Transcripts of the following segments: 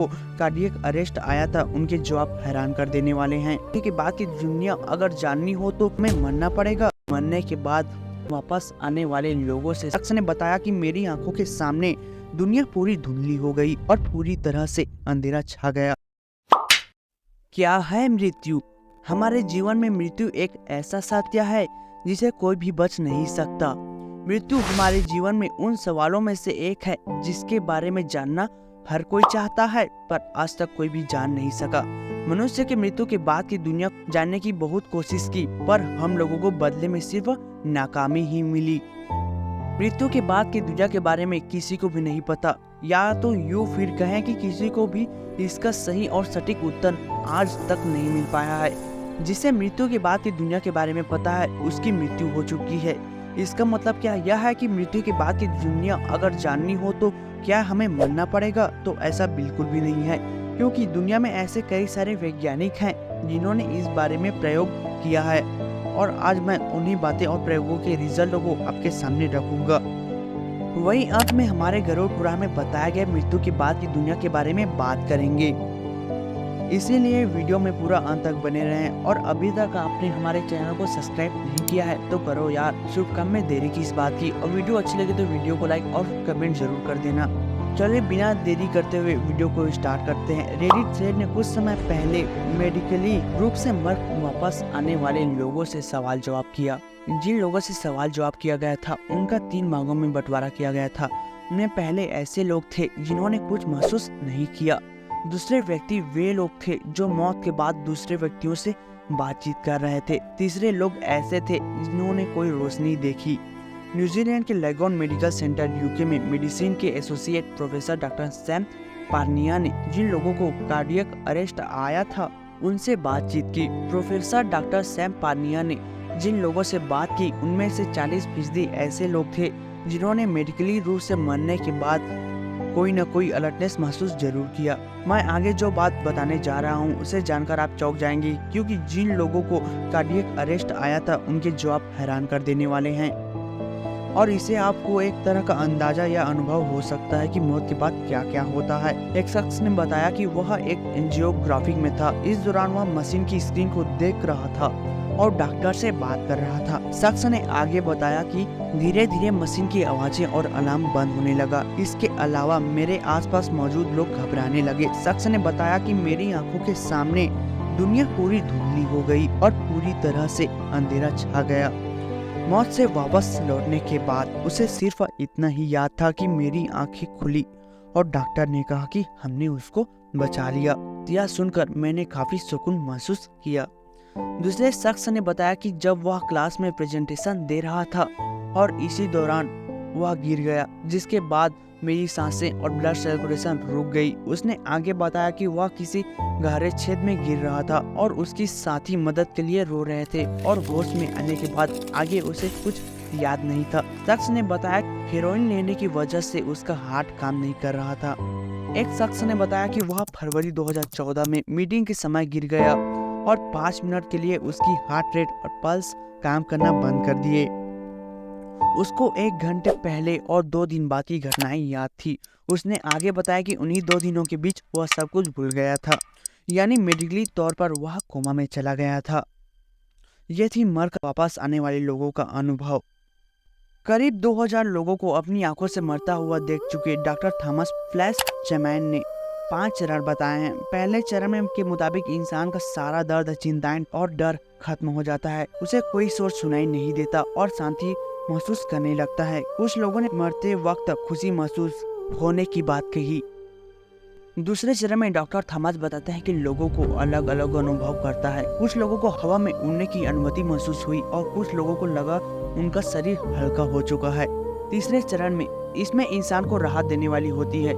Cardiac arrest आया था, उनके जवाब हैरान कर देने वाले हैं। के बाद की दुनिया अगर जाननी हो तो हमें मरना पड़ेगा। मरने के बाद वापस आने वाले लोगों से शख्स ने बताया कि मेरी आंखों के सामने दुनिया पूरी धुंधली हो गई और पूरी तरह से अंधेरा छा गया। क्या है मृत्यु? हमारे जीवन में मृत्यु एक ऐसा सत्य है जिसे कोई भी बच नहीं सकता। मृत्यु हमारे जीवन में उन सवालों में से एक है जिसके बारे में जानना हर कोई चाहता है, पर आज तक कोई भी जान नहीं सका। मनुष्य की मृत्यु के बाद की दुनिया जानने की बहुत कोशिश की, पर हम लोगों को बदले में सिर्फ नाकामी ही मिली। मृत्यु के बाद की दुनिया के बारे में किसी को भी नहीं पता, या तो यूँ फिर कहें कि किसी को भी इसका सही और सटीक उत्तर आज तक नहीं मिल पाया है। जिसे मृत्यु के बाद की दुनिया के बारे में पता है, उसकी मृत्यु हो चुकी है। इसका मतलब क्या यह है कि मृत्यु के बाद की दुनिया अगर जाननी हो तो क्या हमें मरना पड़ेगा? तो ऐसा बिल्कुल भी नहीं है, क्योंकि दुनिया में ऐसे कई सारे वैज्ञानिक हैं जिन्होंने इस बारे में प्रयोग किया है, और आज मैं उन्हीं बातें और प्रयोगों के रिजल्ट को आपके सामने रखूंगा। वही अंत में हमारे गरुड़ पुराण में बताया गया मृत्यु के बाद की दुनिया के बारे में बात करेंगे। इसीलिए वीडियो में पूरा अंत तक बने रहें, और अभी तक आपने हमारे चैनल को सब्सक्राइब नहीं किया है तो करो यार, शुभ काम में देरी किस बात की। और वीडियो अच्छी लगे तो वीडियो को लाइक और कमेंट जरूर कर देना। चलिए बिना देरी करते हुए वीडियो को स्टार्ट करते हैं। रेडिट थ्रेड ने कुछ समय पहले मेडिकली रूप से मर वापस आने वाले लोगों से सवाल जवाब किया। जिन लोगों से सवाल जवाब किया गया था उनका 3 भागों में बंटवारा किया गया था। उनमें पहले ऐसे लोग थे जिन्होंने कुछ महसूस नहीं किया। दूसरे व्यक्ति वे लोग थे जो मौत के बाद दूसरे व्यक्तियों से बातचीत कर रहे थे। तीसरे लोग ऐसे थे जिन्होंने कोई रोशनी देखी। न्यूजीलैंड के लेगोन मेडिकल सेंटर यूके में मेडिसिन के एसोसिएट प्रोफेसर डॉक्टर सैम पार्निया ने जिन लोगों को कार्डियक अरेस्ट आया था उनसे बातचीत की। प्रोफेसर डॉक्टर सैम पार्निया ने जिन लोगों से बात की उनमें से 40% ऐसे लोग थे जिन्होंने मेडिकली रूप से मरने के बाद कोई न कोई अलर्टनेस महसूस जरूर किया। मैं आगे जो बात बताने जा रहा हूँ उसे जानकर आप चौंक जाएंगे, क्योंकि जिन लोगों को कार्डियक अरेस्ट आया था उनके जवाब हैरान कर देने वाले हैं, और इसे आपको एक तरह का अंदाजा या अनुभव हो सकता है कि मौत के बाद क्या क्या होता है। एक शख्स ने बताया कि वह एक एंजियोग्राफी में था। इस दौरान वह मशीन की स्क्रीन को देख रहा था और डॉक्टर से बात कर रहा था। शख्स ने आगे बताया कि धीरे धीरे मशीन की आवाजें और अलार्म बंद होने लगा। इसके अलावा मेरे आसपास मौजूद लोग घबराने लगे। शख्स ने बताया कि मेरी आंखों के सामने दुनिया पूरी धुंधली हो गई और पूरी तरह से अंधेरा छा गया। मौत से वापस लौटने के बाद उसे सिर्फ इतना ही याद था कि मेरी आंखें खुली और डॉक्टर ने कहा कि हमने उसको बचा लिया। यह सुनकर मैंने काफी सुकून महसूस किया। दूसरे शख्स ने बताया कि जब वह क्लास में प्रेजेंटेशन दे रहा था और इसी दौरान वह गिर गया, जिसके बाद मेरी सांसें और ब्लड सर्कुलेशन रुक गई। उसने आगे बताया कि वह किसी गहरे छेद में गिर रहा था और उसकी साथी मदद के लिए रो रहे थे, और होश में आने के बाद आगे उसे कुछ याद नहीं था। शख्स ने बताया हेरोइन लेने की वजह से उसका हार्ट काम नहीं कर रहा था। एक शख्स ने बताया कि वह फरवरी 2014 में मीटिंग के समय गिर गया और 5 मिनट के लिए उसकी हार्ट रेट और पल्स काम करना बंद कर दिए। उसको 1 घंटे पहले और 2 दिन बाद की घटनाएं याद थी। उसने आगे बताया कि उन्हीं 2 दिनों के बीच वह सब कुछ भूल गया था, यानी मेडिकली तौर पर वह कोमा में चला गया था। यह थी मर कर वापस आने वाले लोगों का अनुभव। करीब 2000 लोगों को अपनी आंखों से मरता हुआ देख चुके डॉक्टर थॉमस फ्लैश चैमैन ने 5 चरण बताए हैं। पहले चरण के मुताबिक इंसान का सारा दर्द, चिंताएं और डर खत्म हो जाता है। उसे कोई सोच सुनाई नहीं देता और शांति महसूस करने लगता है। कुछ लोगों ने मरते वक्त खुशी महसूस होने की बात कही। दूसरे चरण में डॉक्टर थॉमस बताते हैं कि लोगों को अलग अलग अनुभव करता है। कुछ लोगों को हवा में उड़ने की अनुमति महसूस हुई और कुछ लोगों को लगा उनका शरीर हल्का हो चुका है। तीसरे चरण में इसमें इंसान को राहत देने वाली होती है।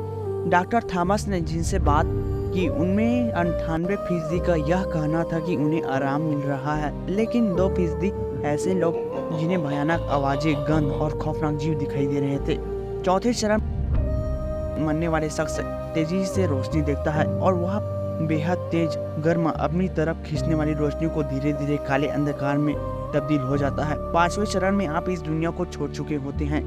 डॉक्टर थॉमस ने जिनसे बात की उनमें 98% का यह कहना था कि उन्हें आराम मिल रहा है, लेकिन 2% ऐसे लोग जिन्हें भयानक आवाजें, गंध और खौफनाक जीव दिखाई दे रहे थे। चौथे चरण मरने वाले शख्स तेजी से रोशनी देखता है और वह बेहद तेज, गर्म, अपनी तरफ खींचने वाली रोशनी को धीरे धीरे काले अंधकार में तब्दील हो जाता है। 5वें चरण में आप इस दुनिया को छोड़ चुके होते हैं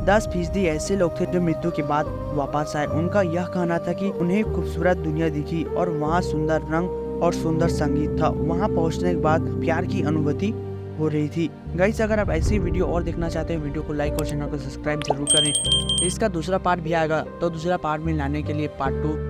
10% ऐसे लोग थे जो मृत्यु के बाद वापस आए। उनका यह कहना था कि उन्हें खूबसूरत दुनिया दिखी और वहाँ सुंदर रंग और सुंदर संगीत था। वहाँ पहुँचने के बाद प्यार की अनुभूति हो रही थी। गाइस, अगर आप ऐसी वीडियो और देखना चाहते हैं, वीडियो को लाइक और चैनल को सब्सक्राइब जरूर करें। इसका दूसरा पार्ट भी आएगा, तो दूसरा पार्ट में लाने के लिए पार्ट 2